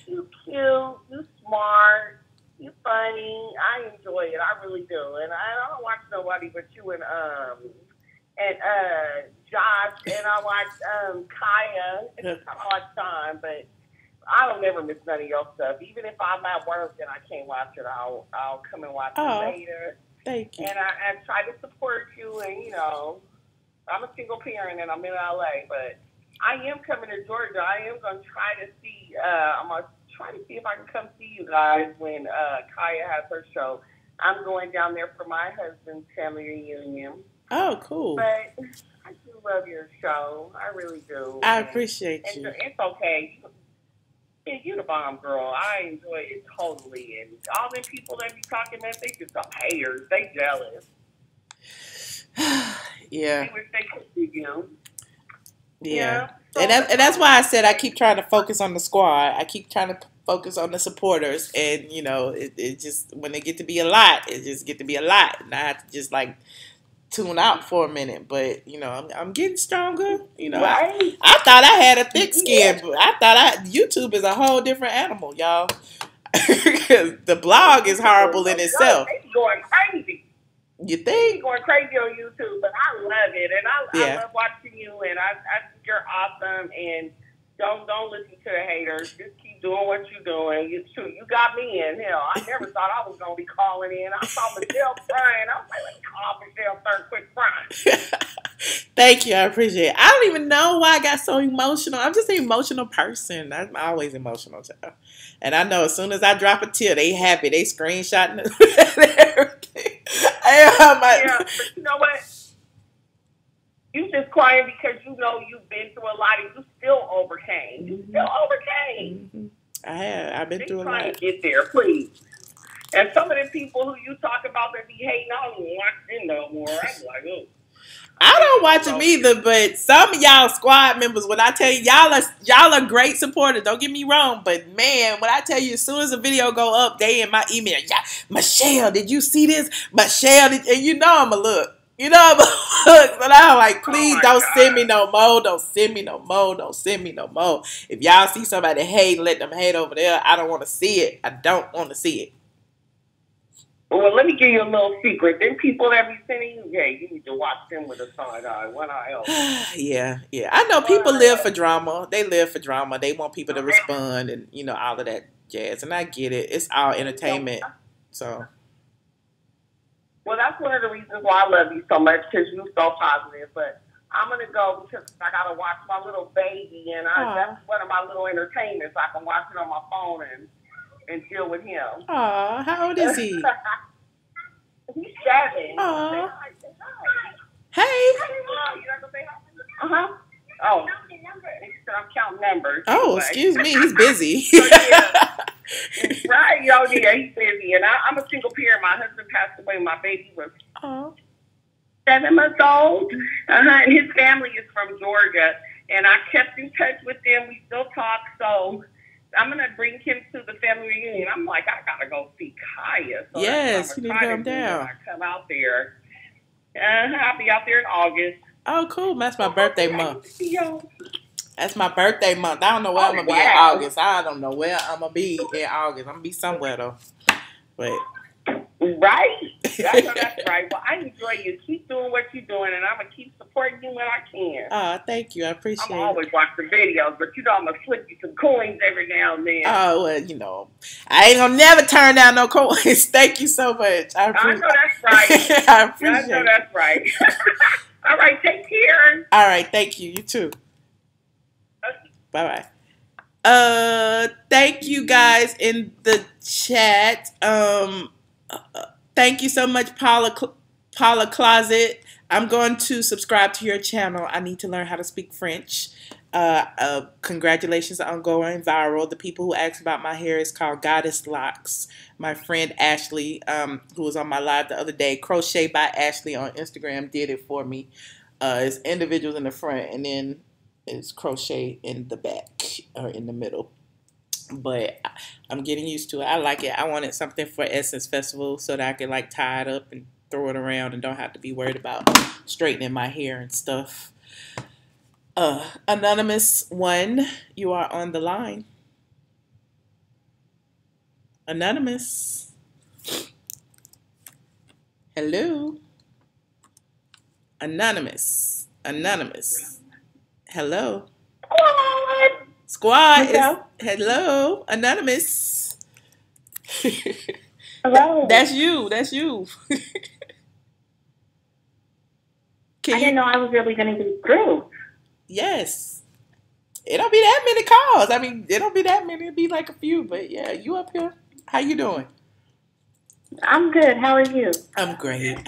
You cute, you smart, you funny. I enjoy it, I really do. And I don't watch nobody but you and Josh, and I watch Kaya. It's a hard time, but I don't never miss none of your stuff. Even if I'm at work and I can't watch it, I'll come and watch it later. Thank you. And I try to support you, and I'm a single parent and I'm in LA, but I am coming to Georgia. I am going to try to see. I'm going to try to see if I can come see you guys when Kaya has her show. I'm going down there for my husband's family reunion. Oh, cool. But I do love your show. I really do. I appreciate you. It's okay. You're the bomb, girl. I enjoy it totally. And all them people that be talking that, they just some haters. They jealous. Yeah. They wish they could see you. Yeah. And that's why I said I keep trying to focus on the squad. I keep trying to focus on the supporters. And, it just, when they get to be a lot, it just get to be a lot. And I have to just, tune out for a minute, but you know, I'm getting stronger. You know, Right? I thought I had a thick skin, but I thought YouTube is a whole different animal, y'all. The blog is horrible in itself. They going crazy. You They think? going crazy on YouTube, but I love it, and I Yeah. love watching you, and I think you're awesome, and don't listen to the haters. Just keep doing what you're doing. You got me in. Hell, I never thought I was gonna be calling in. I saw Michelle crying. I was like, let me call Michelle third quick crying. Thank you. I appreciate it. I don't even know why I got so emotional. I'm just an emotional person. I'm always emotional, child. And I know as soon as I drop a tear, they happy. They screenshotting it and everything. Yeah, but you know what? You just crying because you know you've been through a lot and you still overcame. You still overcame. Mm-hmm. I have. I've been They through a trying lot. to get there, please. And some of the people who you talk about that be hating, I don't watch them no more. I'm like, oh. I don't watch them either, but some of y'all squad members, when I tell you, y'all are great supporters. Don't get me wrong, but man, when I tell you, as soon as a video go up, they in my email. Yeah, Michelle, did you see this? Michelle, and you know I'm a look. You know I'm a look. But I'm like, please don't send me no more. Don't send me no more. Don't send me no more. If y'all see somebody hate, let them hate over there. I don't want to see it. I don't want to see it. Well, let me give you a little secret. Them people that be sending you, yeah, you need to watch them with a side eye, one eye open. Yeah. I know people live for drama. They live for drama. They want people to respond and, you know, all of that jazz. And I get it. It's all entertainment. So. Well, that's one of the reasons why I love you so much, because you're so positive. But I'm going to go because I got to watch my little baby, and that's one of my little entertainments. I can watch it on my phone and deal with him. Aw, how old is he? He's 7. Aw. Hey. Hey. You not gonna say hi? Uh-huh. Oh. I'm counting numbers. Oh, excuse me. He's busy. So, yeah. Right, yo, yeah, he's busy. And I'm a single parent. My husband passed away. My baby was 7 months old. And his family is from Georgia. And I kept in touch with them. We still talk. So I'm going to bring him to the family reunion. I'm like, I got to go see Kaya. So yes, you need to come down. I come out there. I'll be out there in August. Oh, cool. That's my birthday month. Yo. That's my birthday month. I don't know where I'm going to be in August. I don't know where I'm going to be in August. I'm going to be somewhere, though. But. Right. That's right. Well, I enjoy you. Keep doing what you're doing, and I'm going to keep supporting you when I can. Oh, thank you. I appreciate it. I'm always watching videos, but you know I'm going to slip you some coins every now and then. Oh, well, you know, I ain't going to never turn down no coins. Thank you so much. I know that's right. I appreciate it. I know that's right. All right, take care. All right, thank you. You too. Bye-bye. Thank you guys in the chat. Thank you so much, Paula Closet. I'm going to subscribe to your channel. I need to learn how to speak French. Congratulations on going viral. The people who asked about my hair is called Goddess Locks. My friend Ashley, who was on my live the other day, Crochet by Ashley on Instagram, did it for me. It's individuals in the front, and then it's crochet in the back or in the middle. But I'm getting used to it. I like it. I wanted something for Essence Festival so that I could like tie it up and throw it around and don't have to be worried about straightening my hair and stuff. Anonymous 1, you are on the line. Anonymous. Hello. Anonymous. Hello. Squad is hello. Anonymous. Hello. That's you. I didn't know I was really going to be through. Yes. It don't be that many calls. I mean, it don't be that many. It'd be like a few. But yeah, you up here. How you doing? I'm good. How are you? I'm great.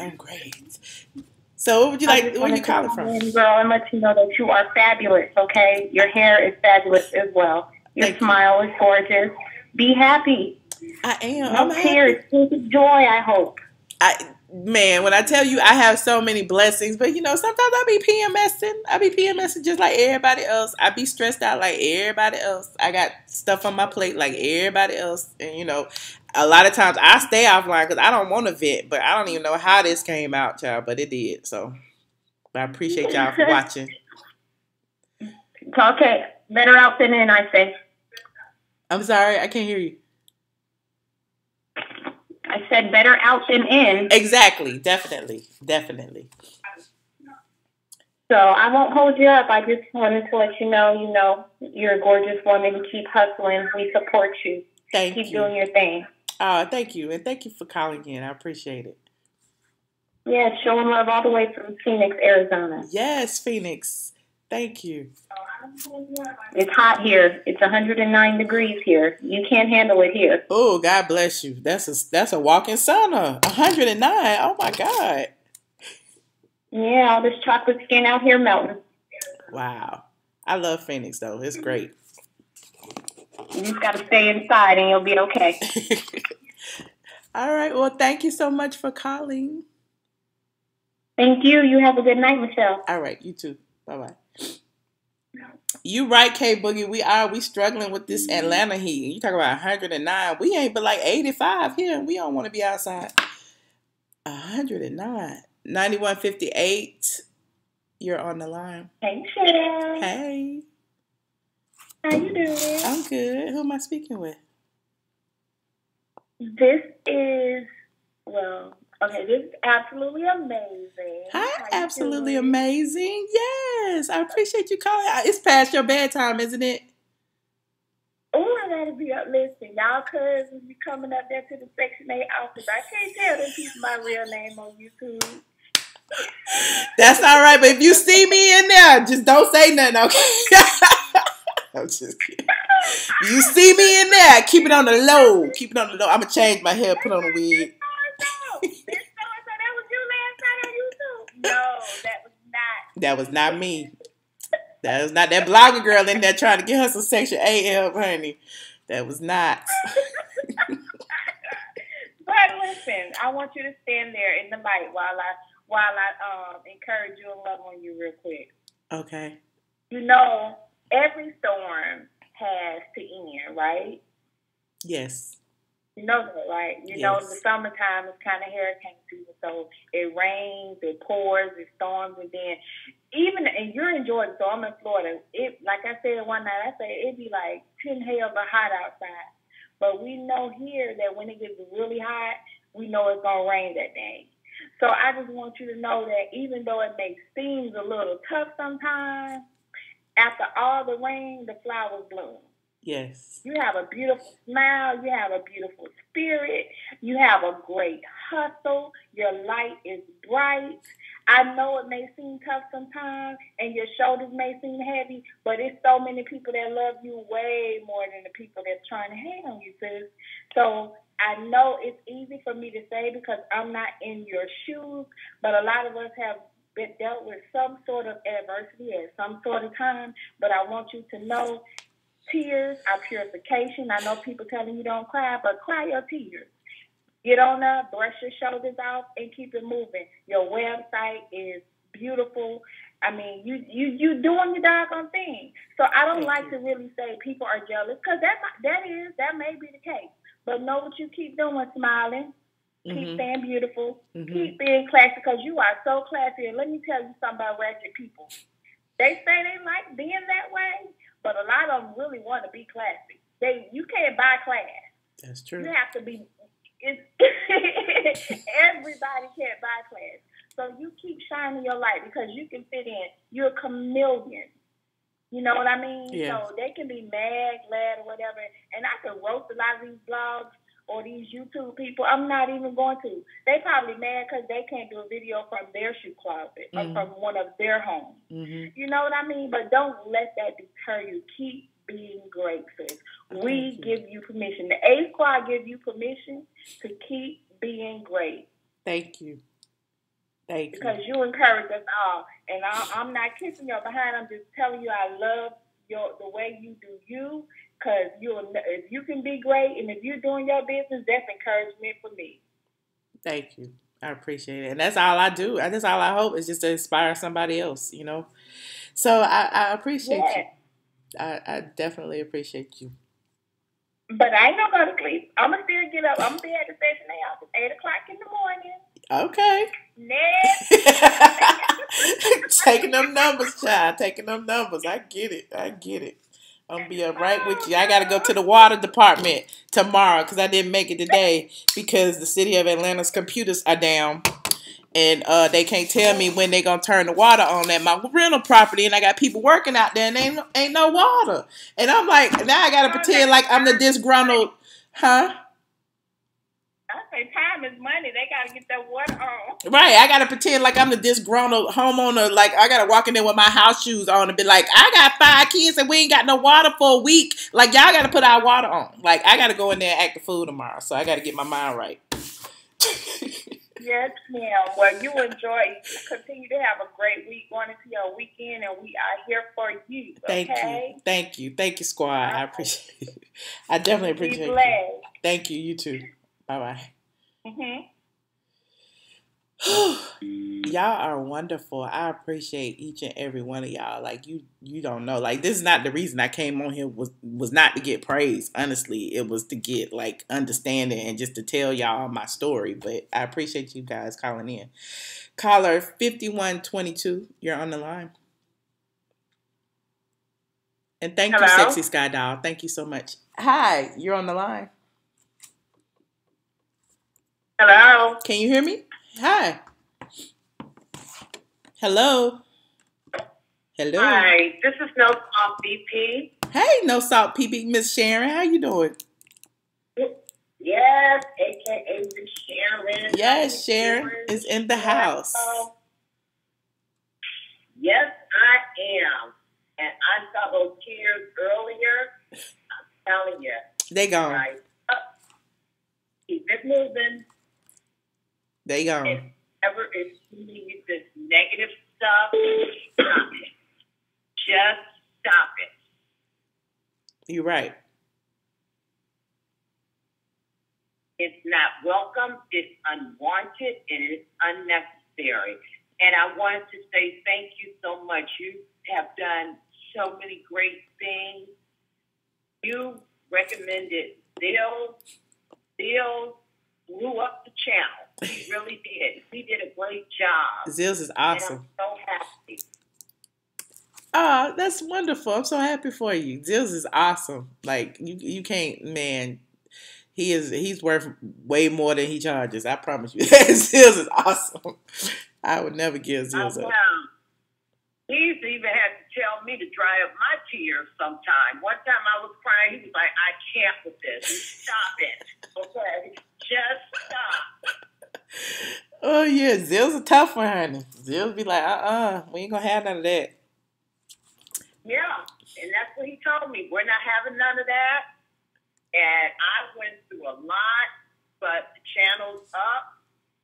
So what would you like? Where you calling from? Girl, and let you know that you are fabulous, okay? Your hair is fabulous as well. Your smile is gorgeous. Be happy. I am. No tears. Joy, I hope. Man, when I tell you I have so many blessings, but you know, sometimes I be PMSing just like everybody else. I be stressed out like everybody else. I got stuff on my plate like everybody else. And you know, a lot of times I stay offline because I don't want to vent, but I don't even know how this came out, child, but it did. So I appreciate y'all for watching. It's okay. Better out than in, I say. I'm sorry, I can't hear you. I said better out than in. Exactly. Definitely. So I won't hold you up. I just wanted to let you know, you're a gorgeous woman. Keep hustling. We support you. Keep doing your thing. Thank you. And thank you for calling in. I appreciate it. Yeah, showing love all the way from Phoenix, Arizona. Yes, Phoenix. Thank you. It's hot here. It's 109 degrees here. You can't handle it here. Oh, God bless you. That's a walking sauna. 109. Oh my God. Yeah, all this chocolate skin out here melting. Wow. I love Phoenix though. It's great. You just gotta stay inside and you'll be okay. All right. Well, thank you so much for calling. Thank you. You have a good night, Michelle. All right. You too. Bye-bye. You right, K Boogie. We struggling with this Atlanta heat. You talk about 109. We ain't but like 85 here. We don't want to be outside. 109. 9158. You're on the line. Hey, Michelle. Hey. How you doing? I'm good. Who am I speaking with? This is absolutely amazing. Hi, absolutely amazing. Yes, I appreciate you calling. It's past your bedtime, isn't it? Oh, I gotta be up. Listen, y'all cousins be coming up there to the Section 8 office. I can't tell them people my real name on YouTube. That's all right, but if you see me in there, just don't say nothing, okay? I'm just kidding. You see me in there, keep it on the low. I'm gonna change my hair, put on a wig. No, that was not. That was not me. That was not that blogger girl in there trying to get her some Section 8 help, honey. That was not. But listen, I want you to stand there in the light while I encourage you and love on you real quick. Okay. Every storm has to end, right? Yes. You know that, right? You know, the summertime is kind of hurricane season, so it rains, it pours, it storms, and then and you're in Georgia, so I'm in Florida. Like I said one night, it'd be like 10 hells of hot outside. But we know here that when it gets really hot, we know it's going to rain that day. So I just want you to know that even though it may seem a little tough sometimes, after all the rain, the flowers bloom. Yes. You have a beautiful smile. You have a beautiful spirit. You have a great hustle. Your light is bright. I know it may seem tough sometimes and your shoulders may seem heavy, but it's so many people that love you way more than the people that's trying to hate on you, sis. So I know it's easy for me to say because I'm not in your shoes, but a lot of us have been dealt with some sort of adversity at some sort of time. But I want you to know tears are purification. I know people telling you don't cry, but cry your tears. Get on up, brush your shoulders off, and keep it moving. Your website is beautiful. I mean, you doing your doggone thing. So I don't like to really say people are jealous because that may be the case. But know what you keep doing, smiling. Keep staying beautiful. Keep being classy because you are so classy. And let me tell you something about ratchet people. They say they like being that way, but a lot of them really want to be classy. You can't buy class. That's true. You have to be. Everybody can't buy class. So you keep shining your light because you can fit in. You're a chameleon. You know what I mean? Yeah. So they can be mad, glad, or whatever. And I can roast a lot of these blogs or these YouTube people. I'm not even going to. They probably mad because they can't do a video from their shoe closet or from one of their homes. You know what I mean? But don't let that deter you. Keep being great, sis. We give you permission. The A Squad give you permission to keep being great. Thank you. Thank you. Because you encourage us all. And I'm not kissing your behind. I'm just telling you I love the way you do you. Because if you can be great and if you're doing your business, that's encouragement for me. Thank you. I appreciate it. And that's all I do. That's all I hope is just to inspire somebody else, you know. So I appreciate you. I definitely appreciate you. But I ain't gonna go to sleep. I'm gonna still get up. I'm gonna be at the station at 8 o'clock in the morning. Okay. Next. Taking them numbers, child. Taking them numbers. I get it. I'm gonna be up right with you. I gotta go to the water department tomorrow because I didn't make it today because the city of Atlanta's computers are down. And they can't tell me when they gonna turn the water on at my rental property, and I got people working out there, and ain't no water. And I'm like, now I gotta pretend like I'm the disgruntled, huh? I say time is money. They gotta get that water on. Right, I gotta pretend like I'm the disgruntled homeowner. Like I gotta walk in there with my house shoes on and be like, I got 5 kids and we ain't got no water for a week. Like y'all gotta put our water on. Like I gotta go in there and act the fool tomorrow, so I gotta get my mind right. Yes, ma'am. Well, you continue to have a great week going into your weekend, and we are here for you. Okay? Thank you, squad. I appreciate it. I definitely appreciate it. Thank you. You too. Bye bye. Y'all are wonderful. I appreciate each and every one of y'all. Like you don't know. Like this is not the reason I came on here was not to get praise. Honestly, it was to get like understanding and just to tell y'all my story. But I appreciate you guys calling in. Caller 5122, you're on the line. And thank you, Sexy Sky Doll. Thank you so much. Hi, you're on the line. Hello. Can you hear me? Hi. Hello. Hi, this is No Salt BP. Hey, No Salt PP, Miss Sharon. How you doing? Yes, a.k.a. Miss Sharon. Yes, Sharon is in the house. Yes, I am. And I saw those tears earlier. I'm telling you. They gone. Right. Keep it moving. They gone. If ever is feeding you this negative stuff, stop it. Just stop it. You're right. It's not welcome, it's unwanted, and it's unnecessary. And I wanted to say thank you so much. You have done so many great things. You recommended Bill blew up the channel. He really did. He did a great job. Zills is awesome. And I'm so happy. Oh, that's wonderful. I'm so happy for you. Zills is awesome. Like you can't, man. He's worth way more than he charges. I promise you. Zills is awesome. I would never give Zills up. He's even had to tell me to dry up my tears sometime. One time I was crying, he was like, I can't with this. Stop it. Okay? Just stop. Oh, yeah. Zill's a tough one, honey. Zill's be like, we ain't gonna have none of that. Yeah. And that's what he told me. We're not having none of that. And I went through a lot, but the channel's up.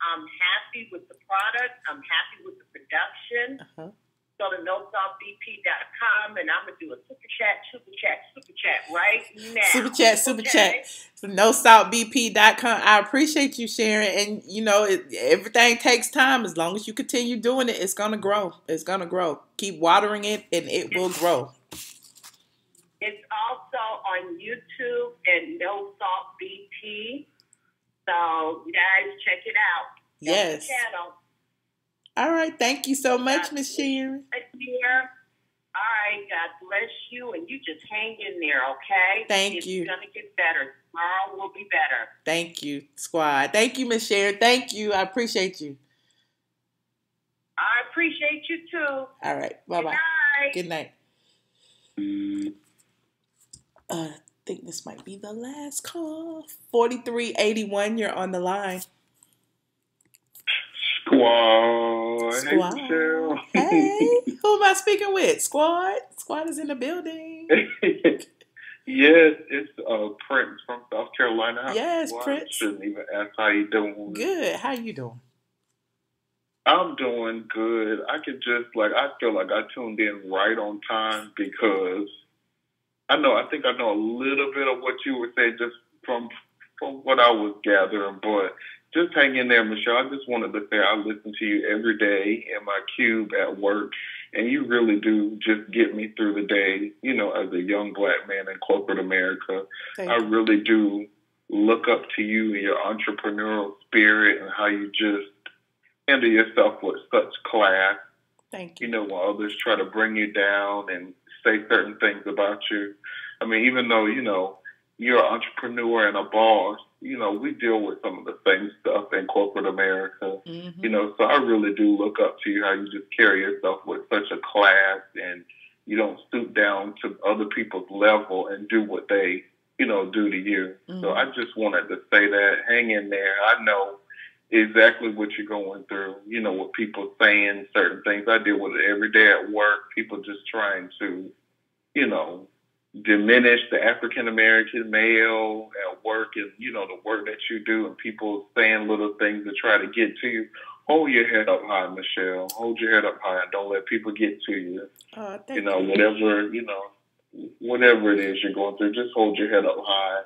I'm happy with the product. I'm happy with the production. Go to nosaltbp.com and I'm going to do a super chat right now. Super chat. So nosaltbp.com. I appreciate you sharing. And, you know, everything takes time. As long as you continue doing it, it's going to grow. It's going to grow. Keep watering it and it will grow. It's also on YouTube and No Salt BP. So, you guys, check it out. Yes. Channel. All right. Thank you so much, Miss Sharon. All right. God bless you. And you just hang in there, okay? Thank you. It's going to get better. Tomorrow will be better. Thank you, squad. Thank you, Miss Sharon. Thank you. I appreciate you. I appreciate you, too. All right. Bye-bye. Good night. Good night. I think this might be the last call. 4381, you're on the line. Squad. Hey, Michelle. Hey, who am I speaking with? Squad? Squad is in the building. Yes, it's Prince from South Carolina. Yes, Squad. Prince. Shouldn't even ask how you doing. Good. How you doing? I'm doing good. I feel like I tuned in right on time because I think I know a little bit of what you were saying just from what I was gathering, but just hang in there, Michelle. I just wanted to say I listen to you every day in my cube at work, and you really do just get me through the day, as a young Black man in corporate America. I really do look up to you and your entrepreneurial spirit and how you just handle yourself with such class. Thank you. While others try to bring you down and say certain things about you. I mean, even though, you're an entrepreneur and a boss, we deal with some of the same stuff in corporate America. So I really do look up to you, how you just carry yourself with such a class, and you don't stoop down to other people's level and do what they, do to you. So I just wanted to say that. Hang in there. I know exactly what you're going through, with people saying certain things. I deal with it every day at work, people just trying to, diminish the African American male at work and, the work that you do, and people saying little things to try to get to you. Hold your head up high, Michelle. Hold your head up high and don't let people get to you. Thank you. Whatever it is you're going through, just hold your head up high.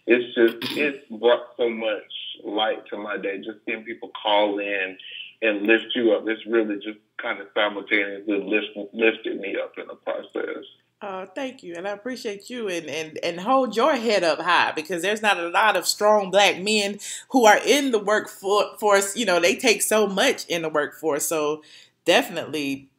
It's brought so much light to my day, just seeing people call in and lift you up. It's really just kind of simultaneously lifted me up in the process. Thank you, and I appreciate you, and hold your head up high, because there's not a lot of strong Black men who are in the workforce. They take so much in the workforce, so definitely,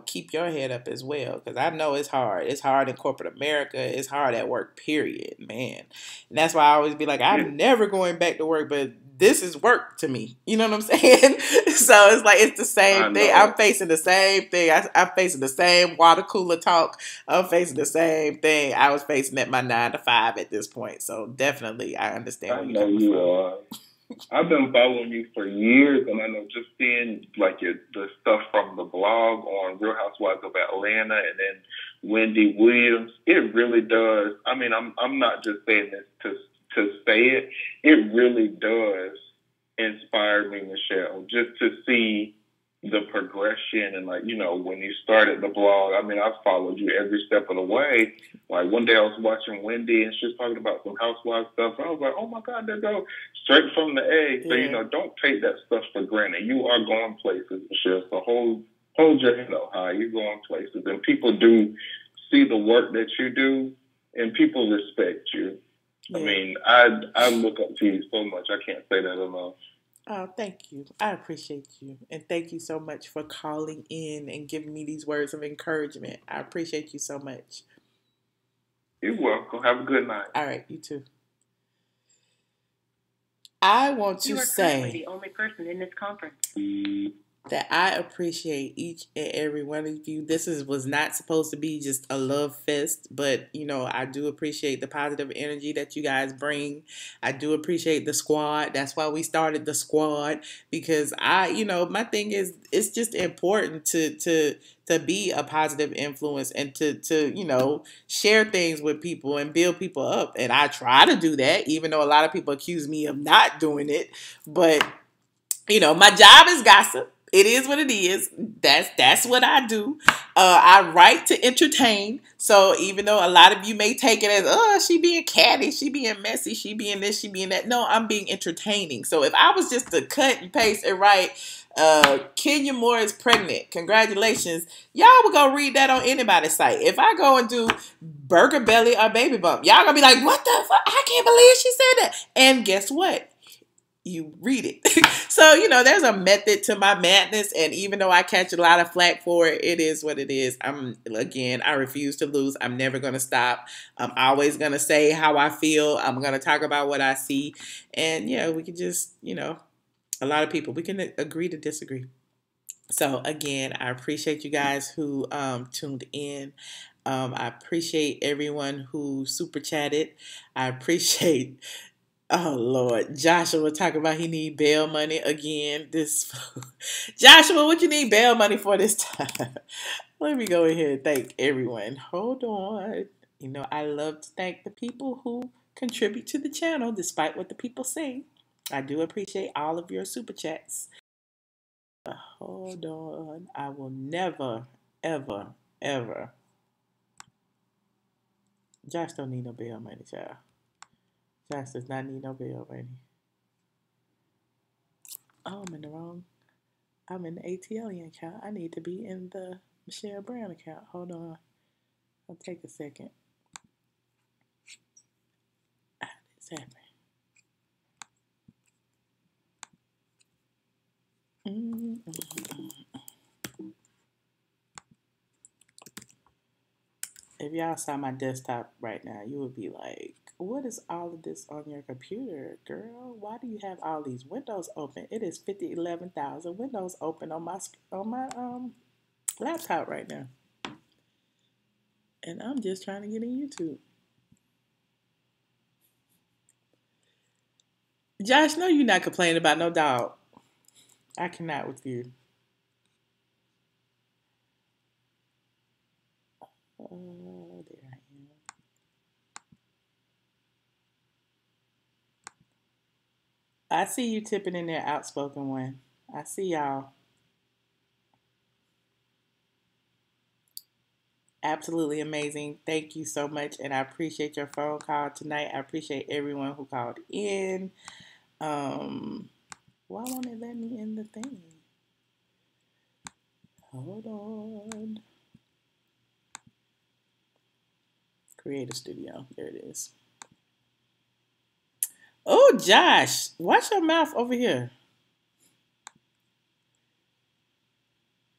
keep your head up as well, because I know it's hard. It's hard in corporate America. It's hard at work, period, man. And that's why I always be like, I'm never going back to work, but this is work to me. You know what I'm saying? So it's like, it's the same thing. I'm facing the same thing. I'm facing the same water cooler talk. I'm facing the same thing I was facing at my 9 to 5 at this point. So definitely, I understand where you're coming from. Are. I've been following you for years, and I know just seeing the stuff from the blog on Real Housewives of Atlanta, and then Wendy Williams. It really does. I mean, I'm not just saying this to say it. It really does inspire me, Michelle, just to see the progression and when you started the blog. I mean, I've followed you every step of the way. Like one day I was watching Wendy and she was talking about some housewife stuff. And I was like, oh my God, they go straight from the egg. So, don't take that stuff for granted. You are going places, Michelle. So hold your head up high. You're going places. And people do see the work that you do, and people respect you. Yeah. I mean, I look up to you so much. I can't say that enough. Oh, thank you. I appreciate you. And thank you so much for calling in and giving me these words of encouragement. I appreciate you so much. You're welcome. Have a good night. All right, you too. I want to say, you are currently the only person in this conference. That I appreciate each and every one of you. This was not supposed to be just a love fest, but, I do appreciate the positive energy that you guys bring. I do appreciate the squad. That's why we started the squad, because my thing is, it's just important to be a positive influence and to share things with people and build people up. And I try to do that, even though a lot of people accuse me of not doing it. But, my job is gossip. It is what it is. That's what I do. I write to entertain. So even though a lot of you may take it as, oh, she being catty, she being messy, she being this, she being that. No, I'm being entertaining. So if I was just to cut and paste and write, Kenya Moore is pregnant, congratulations, y'all would go read that on anybody's site. If I go and do burger belly or baby bump, y'all gonna be like, what the fuck? I can't believe she said that. And guess what? You read it. So, there's a method to my madness. And even though I catch a lot of flack for it, it is what it is. I refuse to lose. I'm never going to stop. I'm always going to say how I feel. I'm going to talk about what I see. And we can just, a lot of people, we can agree to disagree. So again, I appreciate you guys who tuned in. I appreciate everyone who super chatted. I appreciate, oh Lord, Joshua talking about he need bail money again. Joshua, what you need bail money for this time? Let me go ahead and thank everyone. Hold on. I love to thank the people who contribute to the channel despite what the people say. I do appreciate all of your super chats. Hold on. I will never, ever, ever. Josh don't need no bail money, child. Josh does not need no bail money. Oh, I'm in the ATLien account. I need to be in the Michelle Brown account. Hold on. I'll take a second. How did this happen? If y'all saw my desktop right now, you would be like, what is all of this on your computer, girl? Why do you have all these windows open? It is 11,000 windows open on my laptop right now. And I'm just trying to get in YouTube. Josh, no, you're not complaining about no dog. I cannot with you. Oh, there I am. I see you tipping in there, outspoken one. I see y'all. Absolutely amazing. Thank you so much. And I appreciate your phone call tonight. I appreciate everyone who called in. Why won't it let me in the thing? Hold on. Create a studio. There it is. Oh, Josh, watch your mouth over here.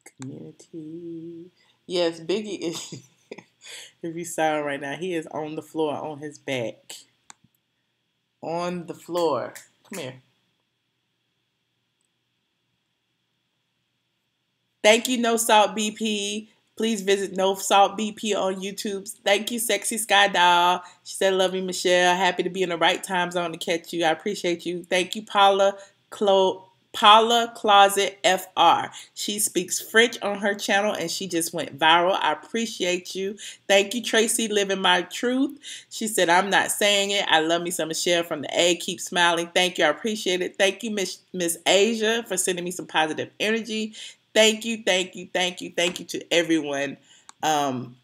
Community. Yes, Biggie is, if you saw him right now, he is on the floor, on his back. On the floor. Come here. Thank you, No Salt BP. Please visit No Salt BP on YouTube. Thank you, Sexy Sky Doll. She said, love you, Michelle. Happy to be in the right time zone to catch you. I appreciate you. Thank you, Paula Closet FR. She speaks French on her channel and she just went viral. I appreciate you. Thank you, Tracy Living My Truth. She said, I'm not saying it. I love me some Michelle from the A. Keep smiling. Thank you. I appreciate it. Thank you, Miss Asia, for sending me some positive energy. Thank you, thank you, thank you, thank you to everyone. Thank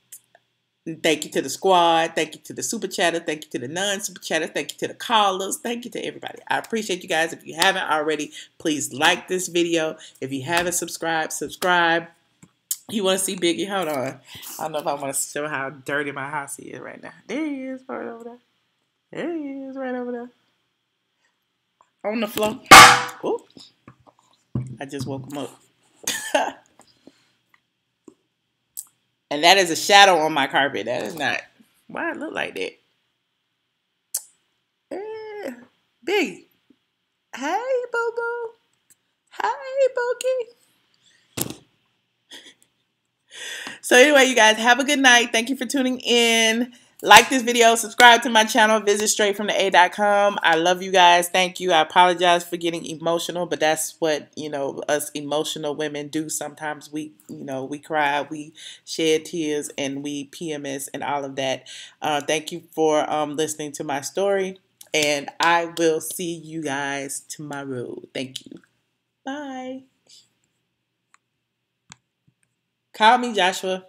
you to the squad. Thank you to the super chatter. Thank you to the non-super chatter. Thank you to the callers. Thank you to everybody. I appreciate you guys. If you haven't already, please like this video. If you haven't subscribed, subscribe. You want to see Biggie? Hold on. I don't know if I want to show how dirty my house is right now. There he is right over there. There he is right over there. On the floor. Ooh. I just woke him up. And that is a shadow on my carpet. That is not why it look like that. Big. Hey, boo boo. Hey, Bookie. So anyway, you guys have a good night. Thank you for tuning in. Like this video, subscribe to my channel, visit straightfromtheA.com. I love you guys. Thank you. I apologize for getting emotional, but that's what, us emotional women do. Sometimes we cry, we shed tears, and we PMS and all of that. Thank you for listening to my story, and I will see you guys tomorrow. Thank you. Bye. Call me, Joshua.